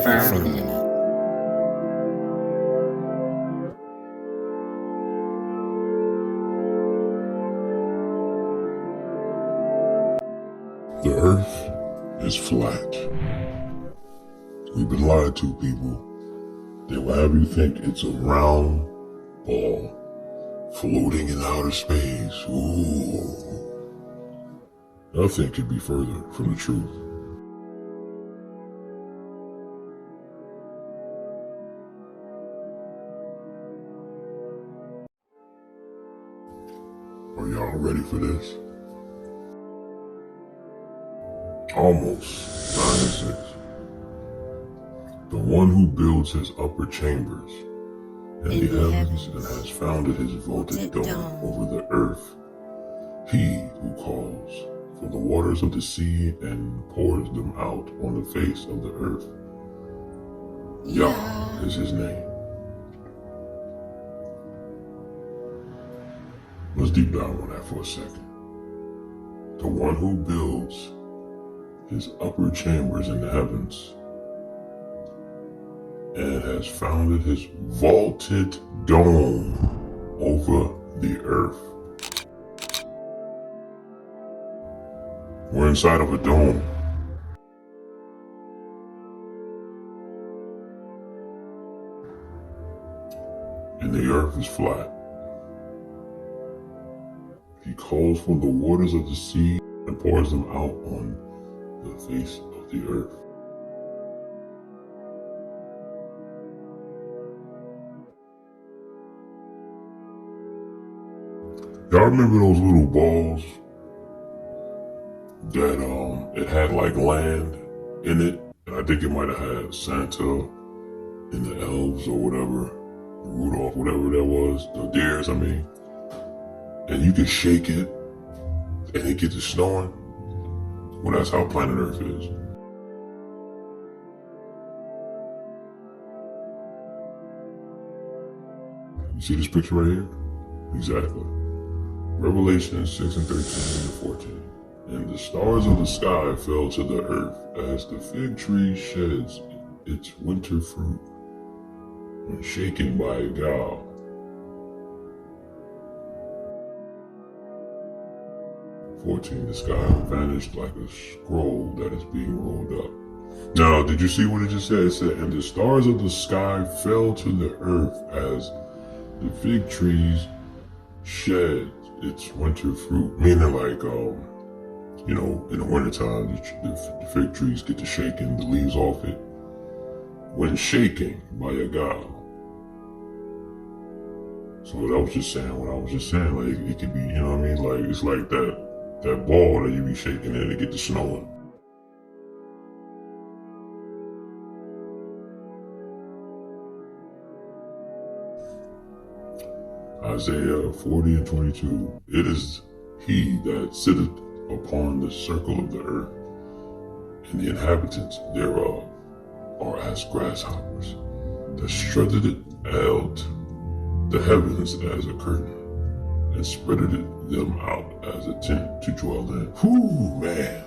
Firmament. The earth is flat. We've been lied to, people. They will have you think it's a round ball floating in outer space. Ooh. Nothing could be further from the truth. Are y'all ready for this? Almost 9 and 6. The one who builds his upper chambers in the heavens and has founded his vaulted dome over the earth. He who calls from the waters of the sea and pours them out on the face of the earth. Yah is his name. Let's deep dive on that for a second. The one who builds his upper chambers in the heavens and has founded his vaulted dome over the earth. We're inside of a dome. And the earth is flat. He calls from the waters of the sea and pours them out on the face of the earth. Y'all remember those little balls that it had like land in it? And I think it might have had Santa and the elves or whatever, Rudolph, whatever that was, the deers, I mean. And you could shake it and it gets to snowing. Well, that's how planet Earth is. You see this picture right here? Exactly. Revelation 6 and 13 and 14. And the stars of the sky fell to the earth as the fig tree sheds its winter fruit when shaken by a gale. The sky vanished like a scroll that is being rolled up. Now, did you see what it just said? It said, and the stars of the sky fell to the earth as the fig trees shed its winter fruit. Meaning like, in the wintertime, the fig trees get to shaking the leaves off it when shaking by a gale. So what I was just saying, like it could be, you know what I mean? Like, it's like that ball that you be shaking and it get to snowing. Isaiah 40 and 22. It is he that sitteth upon the circle of the earth, and the inhabitants thereof are as grasshoppers, that stretcheth it out the heavens as a curtain, and spreaded them out as a tent to dwell in. Whoo, man.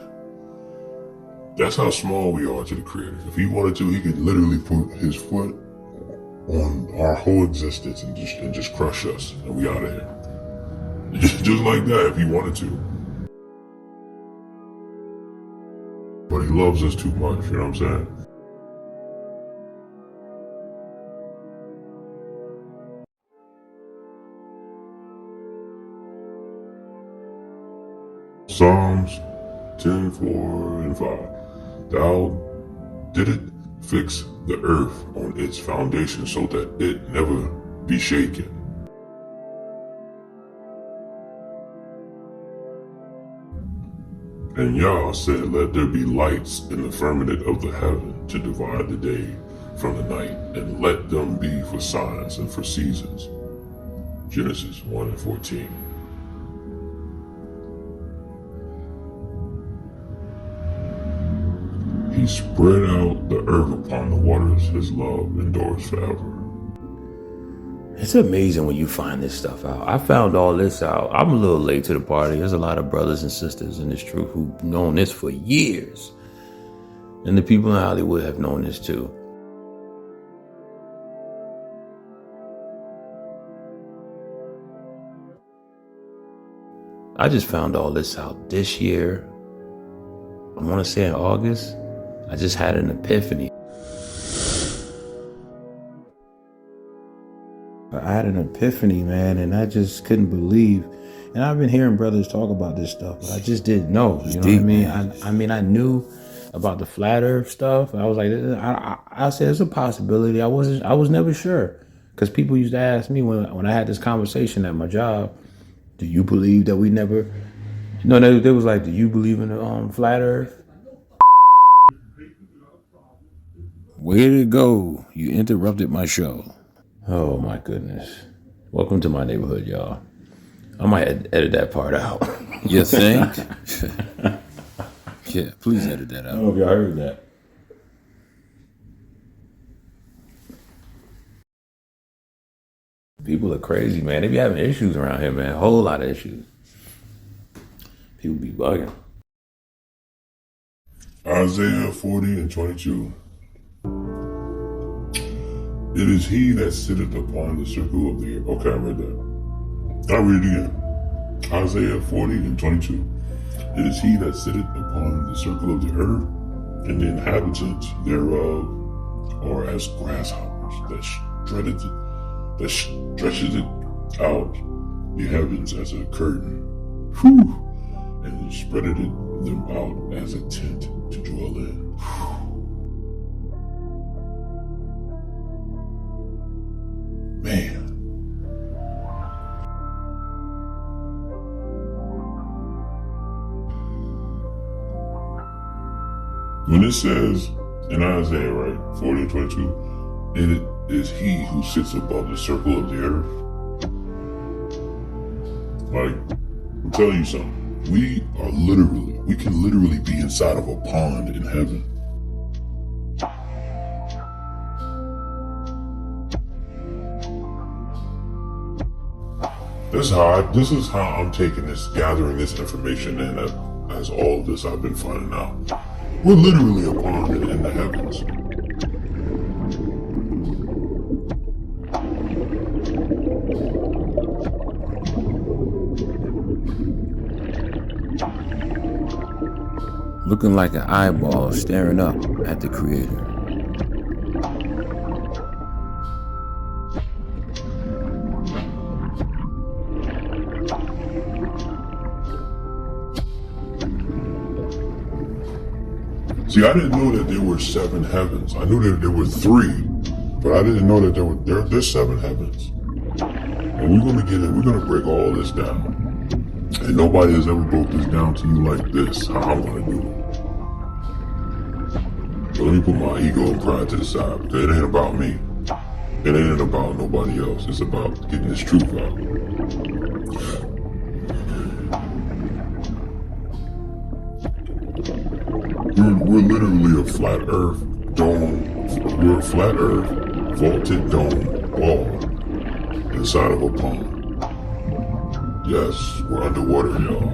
That's how small we are to the Creator. If he wanted to, he could literally put his foot on our whole existence and just crush us, and we out of here. Just like that, if he wanted to. But he loves us too much, you know what I'm saying? Psalms 10, 4 and 5. Thou didst fix the earth on its foundation so that it never be shaken. And Yah said, let there be lights in the firmament of the heaven to divide the day from the night, and let them be for signs and for seasons. Genesis 1 and 14. He spread out the earth upon the waters. His love endures forever. It's amazing when you find this stuff out. I found all this out. I'm a little late to the party. There's a lot of brothers and sisters in this truth who've known this for years. And the people in Hollywood have known this too. I just found all this out this year. I want to say in August. I just had an epiphany. I had an epiphany, man, and I just couldn't believe. And I've been hearing brothers talk about this stuff, but I just didn't know. You know what I mean? I mean, I knew about the flat Earth stuff. I was like, I said it's a possibility. I was never sure, because people used to ask me when I had this conversation at my job, do you believe that we never? No, they was like, do you believe in the flat Earth? Way to go! You interrupted my show. Oh my goodness! Welcome to my neighborhood, y'all. I might edit that part out. You think? Yeah, please edit that out. I don't know if y'all heard that. People are crazy, man. They be having issues around here, man. A whole lot of issues. People be bugging. Isaiah 40 and 22. It is he that sitteth upon the circle of the earth. Okay, I read that. I'll read it again. Isaiah 40 and 22. It is he that sitteth upon the circle of the earth, and the inhabitants thereof are as grasshoppers that stretcheth it out the heavens as a curtain. Whew. And spreadeth them out as a tent to dwell in. Man. When it says in Isaiah, right, 40 and 22, it is he who sits above the circle of the earth. Like, I'm telling you something. We can literally be inside of a pond in heaven. This is how I'm taking this, gathering this information in as all of this I've been finding out. We're literally a pond in the heavens. Looking like an eyeball staring up at the Creator. See, I didn't know that there were 7 heavens. I knew that there were 3, but I didn't know that there's 7 heavens. And we're gonna break all this down. And nobody has ever broke this down to you like this, how I'm gonna do it. But let me put my ego and pride to the side, because it ain't about me. It ain't about nobody else. It's about getting this truth out. We're literally a flat earth dome. We're a flat earth vaulted dome wall inside of a pond. Yes, we're underwater, y'all.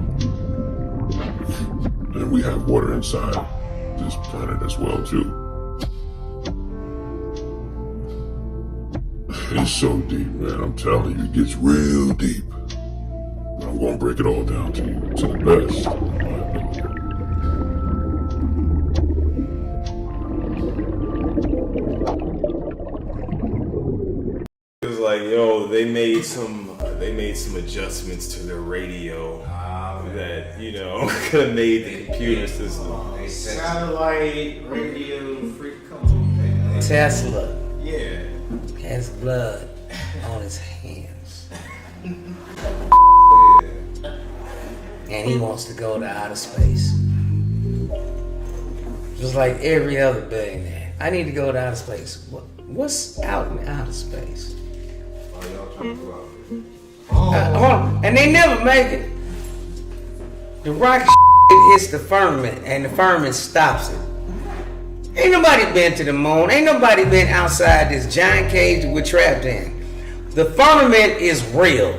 And we have water inside this planet as well, too. It's so deep, man. I'm telling you, it gets real deep. I'm gonna break it all down to you, to the best. It was like, yo, they made some adjustments to their radio that, you know, could have made the computer system. Satellite radio freak, come on, man. Tesla Yeah. has blood on his hands. And he wants to go to outer space. Just like every other billionaire. I need to go to outer space. What's out in outer space? Hold on. And they never make it. The rocket hits the firmament, and the firmament stops it. Ain't nobody been to the moon. Ain't nobody been outside this giant cage that we're trapped in. The firmament is real.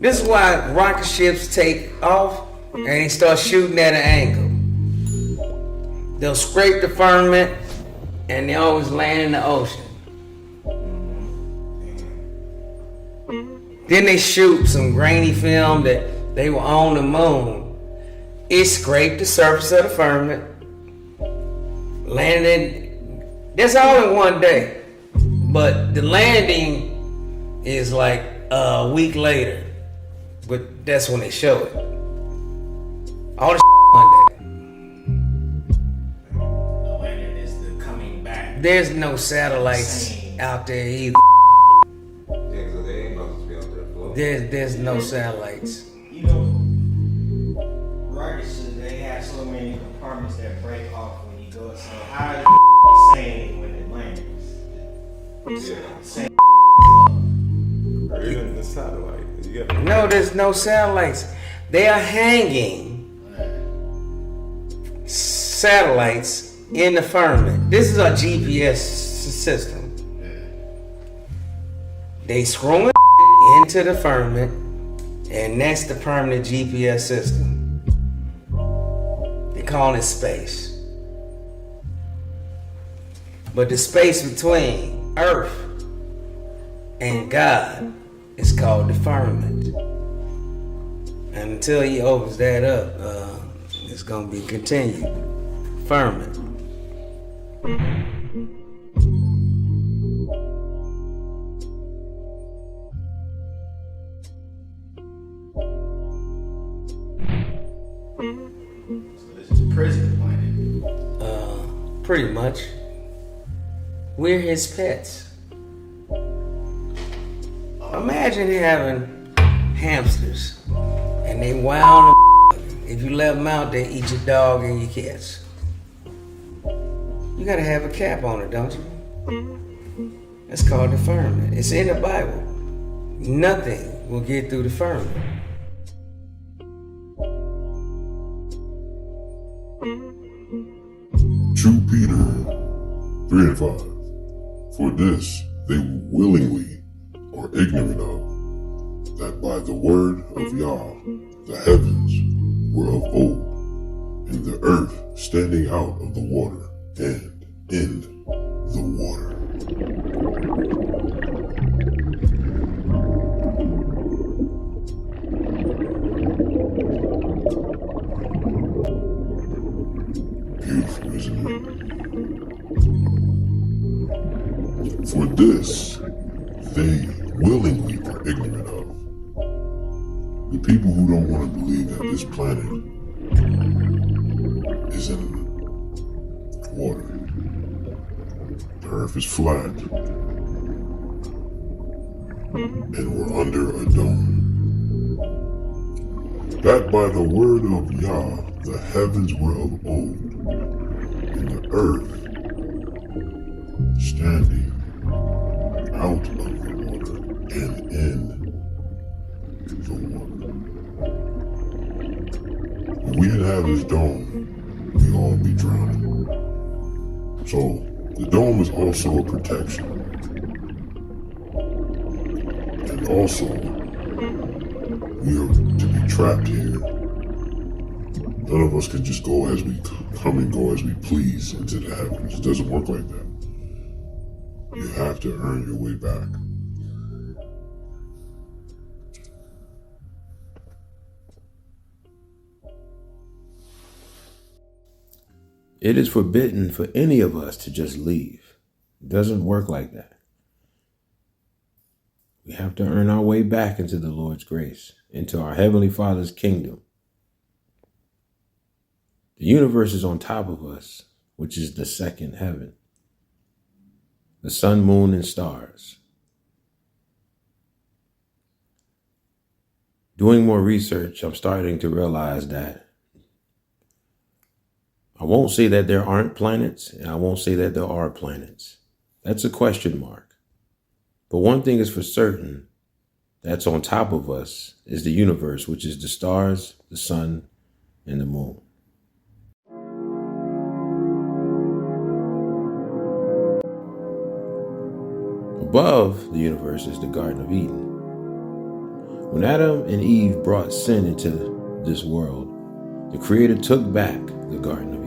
This is why rocket ships take off and they start shooting at an angle. They'll scrape the firmament and they always land in the ocean. Then they shoot some grainy film that they were on the moon. It scraped the surface of the firmament, landed. That's all in one day. But the landing is like a week later. But that's when they show it. All the one day. The landing is the coming back. There's no satellites Same. out there either. Yeah, so they ain't supposed to be out there floating. There's no satellites. You know, rockets, they have so many compartments that break off when you go. So how is the same when it lands? Yeah. Same. Or even the satellite. You gotta No, there's no satellites. They are hanging satellites in the firmament. This is a GPS system. They screw it into the firmament, and that's the permanent GPS system. They call it space. But the space between Earth and God is called the firmament. And until he opens that up, it's going to be continued. Firmament. So this is a prison planet. Pretty much. We're his pets. Imagine having hamsters and they wound. If you let them out, they eat your dog and your cats. You gotta have a cap on it, don't you? That's called the firmament. It's in the Bible. Nothing will get through the firmament. Two Peter 3 and 5. For this they willingly are ignorant of, that by the word of Yah the heavens were of old, and the earth standing out of the water and in the water. Beautiful, isn't it? For this they willingly are ignorant of. The people who don't want to believe that this planet is in water. The earth is flat. And we're under a dome. That by the word of Yah the heavens were of old, and the earth standing out of the water and in the water. If we didn't have this dome, we'd all be drowning. So, the dome is also a protection. And also, we are to be trapped here. None of us can just go as we come and go as we please into the heavens. It doesn't work like that. You have to earn your way back. It is forbidden for any of us to just leave. It doesn't work like that. We have to earn our way back into the Lord's grace, into our Heavenly Father's kingdom. The universe is on top of us, which is the second heaven. The sun, moon, and stars. Doing more research, I'm starting to realize that I won't say that there aren't planets, and I won't say that there are planets. That's a question mark. But one thing is for certain, that's on top of us is the universe, which is the stars, the sun, and the moon. Above the universe is the Garden of Eden. When Adam and Eve brought sin into this world, the Creator took back the Garden of Eden.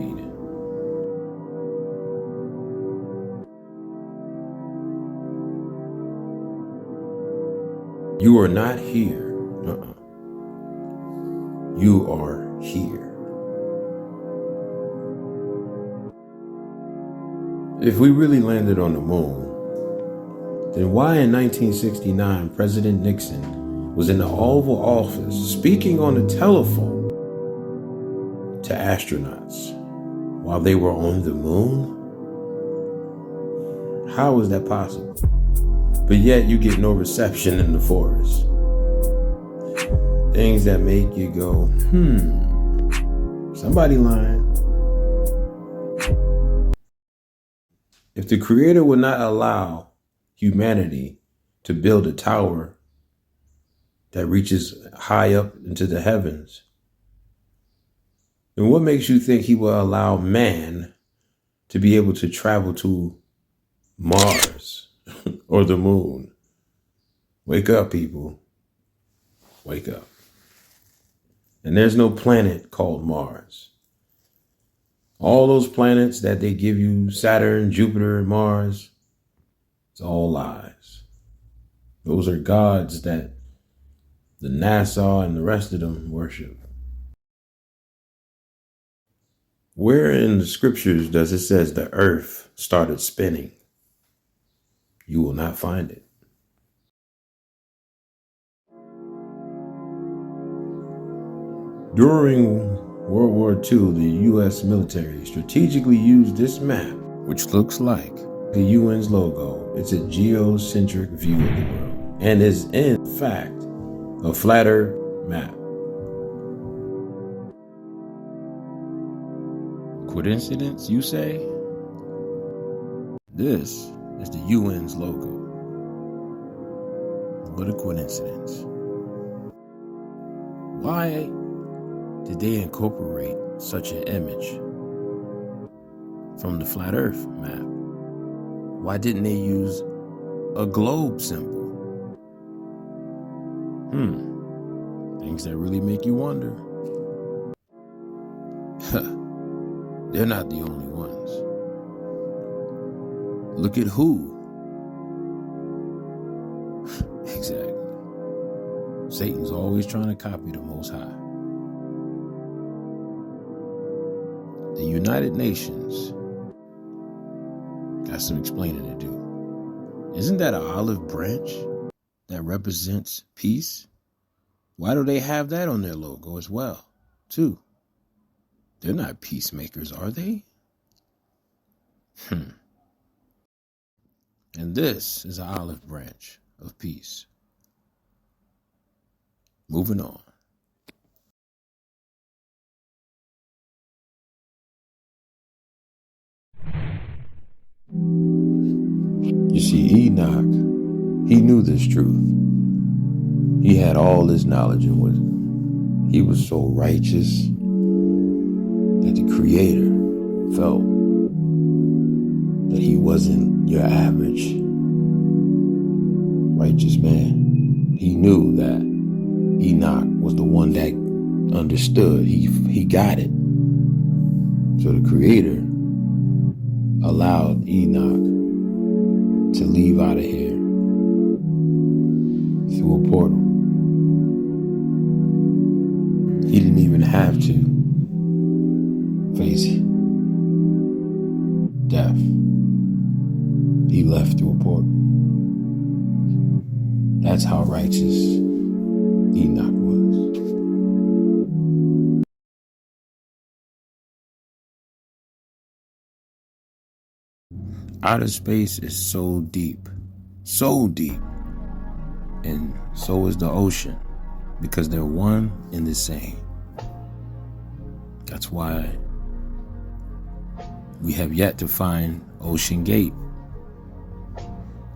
You are not here. You are here. If we really landed on the moon, then why in 1969 President Nixon was in the Oval Office speaking on the telephone to astronauts while they were on the moon? How is that possible? But yet you get no reception in the forest. Things that make you go, somebody lying. If the Creator would not allow humanity to build a tower that reaches high up into the heavens, then what makes you think He will allow man to be able to travel to Mars or the moon? Wake up, people. Wake up. And there's no planet called Mars. All those planets that they give you, Saturn, Jupiter, Mars, it's all lies. Those are gods that the NASA and the rest of them worship. Where in the scriptures does it says the earth started spinning? You will not find it. During World War II, the U.S. military strategically used this map, which looks like the UN's logo. It's a geocentric view of the world and is in fact a flat earth map. Coincidence, you say? This is the UN's logo. What a coincidence. Why did they incorporate such an image from the flat earth map? Why didn't they use a globe symbol? Things that really make you wonder. They're not the only ones. Look at who. Exactly. Satan's always trying to copy the Most High. The United Nations got some explaining to do. Isn't that an olive branch that represents peace? Why do they have that on their logo as well, too? They're not peacemakers, are they? And this is an olive branch of peace. Moving on. You see, Enoch, he knew this truth. He had all this knowledge and wisdom. He was so righteous that the Creator felt that he wasn't your average righteous man. He knew that Enoch was the one that understood. He got it. So the Creator allowed Enoch to leave out of here through a portal. He didn't even have to face death. He left through a portal. That's how righteous Enoch was. Outer space is so deep, and so is the ocean, because they're one and the same. That's why we have yet to find Ocean Gate,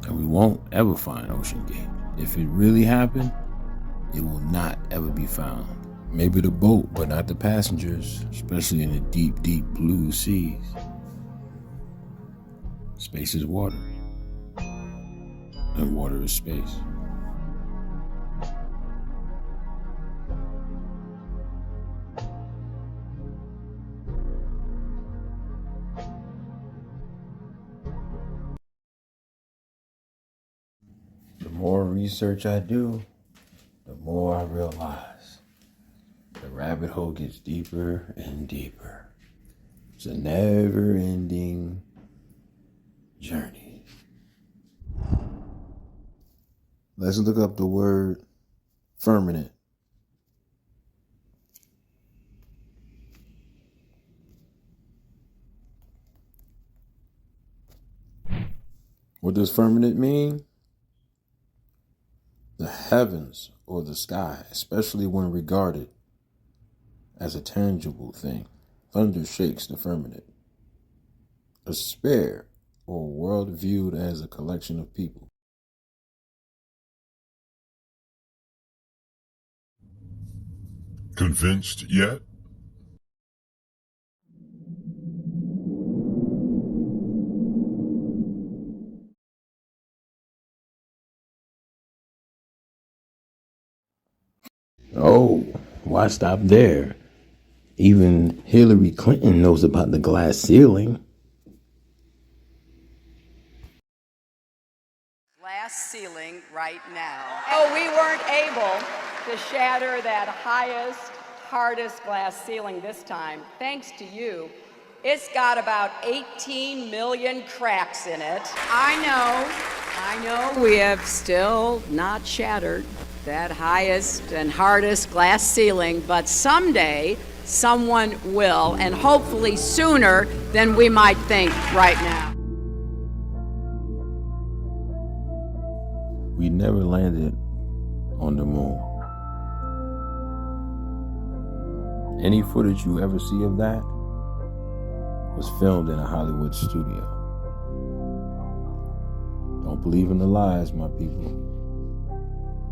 and we won't ever find Ocean Gate. If it really happened, it will not ever be found. Maybe the boat, but not the passengers, especially in the deep, deep blue seas. Space is water, and water is space. The more research I do, the more I realize the rabbit hole gets deeper and deeper. It's a never-ending journey. Let's look up the word firmament. What does firmament mean? The heavens or the sky, especially when regarded as a tangible thing. Thunder shakes the firmament. A sphere or world viewed as a collection of people. Convinced yet? Oh, why stop there? Even Hillary Clinton knows about the glass ceiling. Glass ceiling right now. Oh, we weren't able to shatter that highest, hardest glass ceiling this time, thanks to you. It's got about 18 million cracks in it. I know we have still not shattered that highest and hardest glass ceiling, but someday someone will, and hopefully sooner than we might think right now. We never landed on the moon. Any footage you ever see of that was filmed in a Hollywood studio. Don't believe in the lies, my people.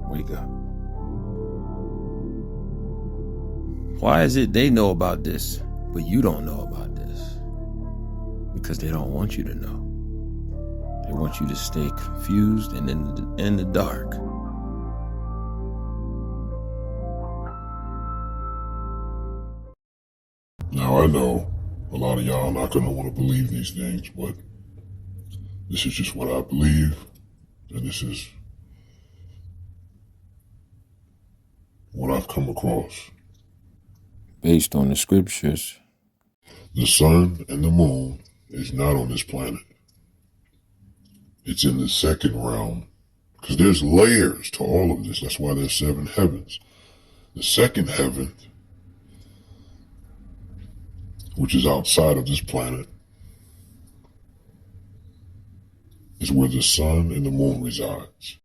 Wake up. Why is it they know about this, but you don't know about this? Because they don't want you to know. They want you to stay confused and in the dark. Now I know a lot of y'all are not going to want to believe these things, but this is just what I believe, and this is what I've come across. Based on the scriptures. The sun and the moon is not on this planet. It's in the second realm, because there's layers to all of this. That's why there's 7 heavens. The second heaven, which is outside of this planet, is where the sun and the moon resides.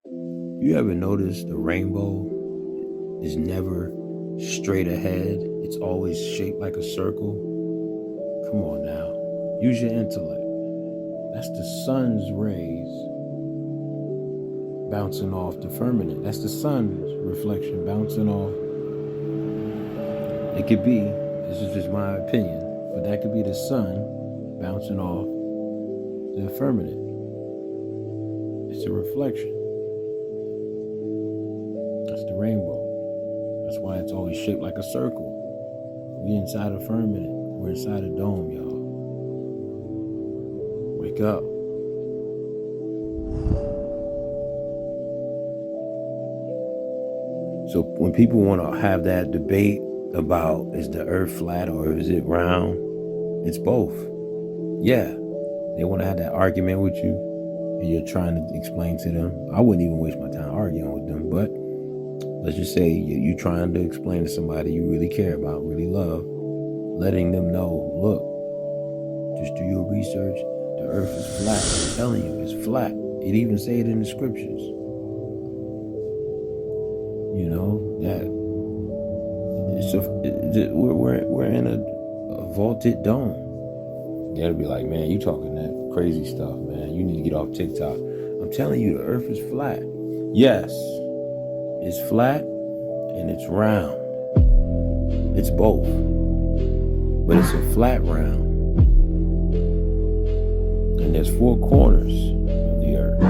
You ever notice the rainbow is never straight ahead? It's always shaped like a circle. Come on now. Use your intellect. That's the sun's rays bouncing off the firmament. That's the sun's reflection bouncing off. It could be, this is just my opinion, but that could be the sun bouncing off the firmament. It's a reflection. That's the rainbow. That's why it's always shaped like a circle. We inside a firmament. We're inside a dome, y'all. Wake up. So when people want to have that debate about is the earth flat or is it round, it's both. Yeah, they want to have that argument with you and you're trying to explain to them. I wouldn't even waste my time arguing with them, but let's just say you're trying to explain to somebody you really care about, really love, letting them know, look, just do your research. The earth is flat. I'm telling you, it's flat. It even say it in the scriptures. You know, that we're in a vaulted dome. You gotta be like, man, you talking that crazy stuff, man. You need to get off TikTok. I'm telling you, the earth is flat. Yes, it's flat and it's round. It's both. But it's a flat round. And there's 4 corners of the earth.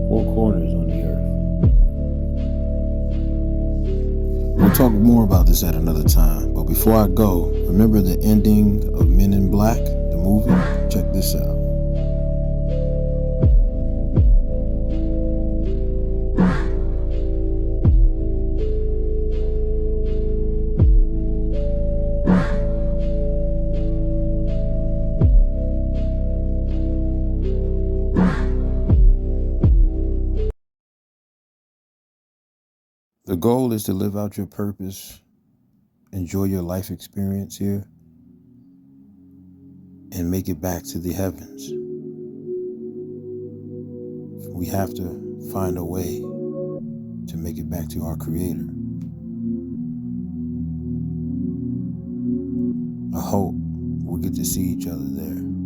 4 corners on the earth. We'll talk more about this at another time. But before I go, remember the ending of Men in Black, the movie? Check this out. The goal is to live out your purpose, enjoy your life experience here, and make it back to the heavens. We have to find a way to make it back to our Creator. I hope we'll get to see each other there.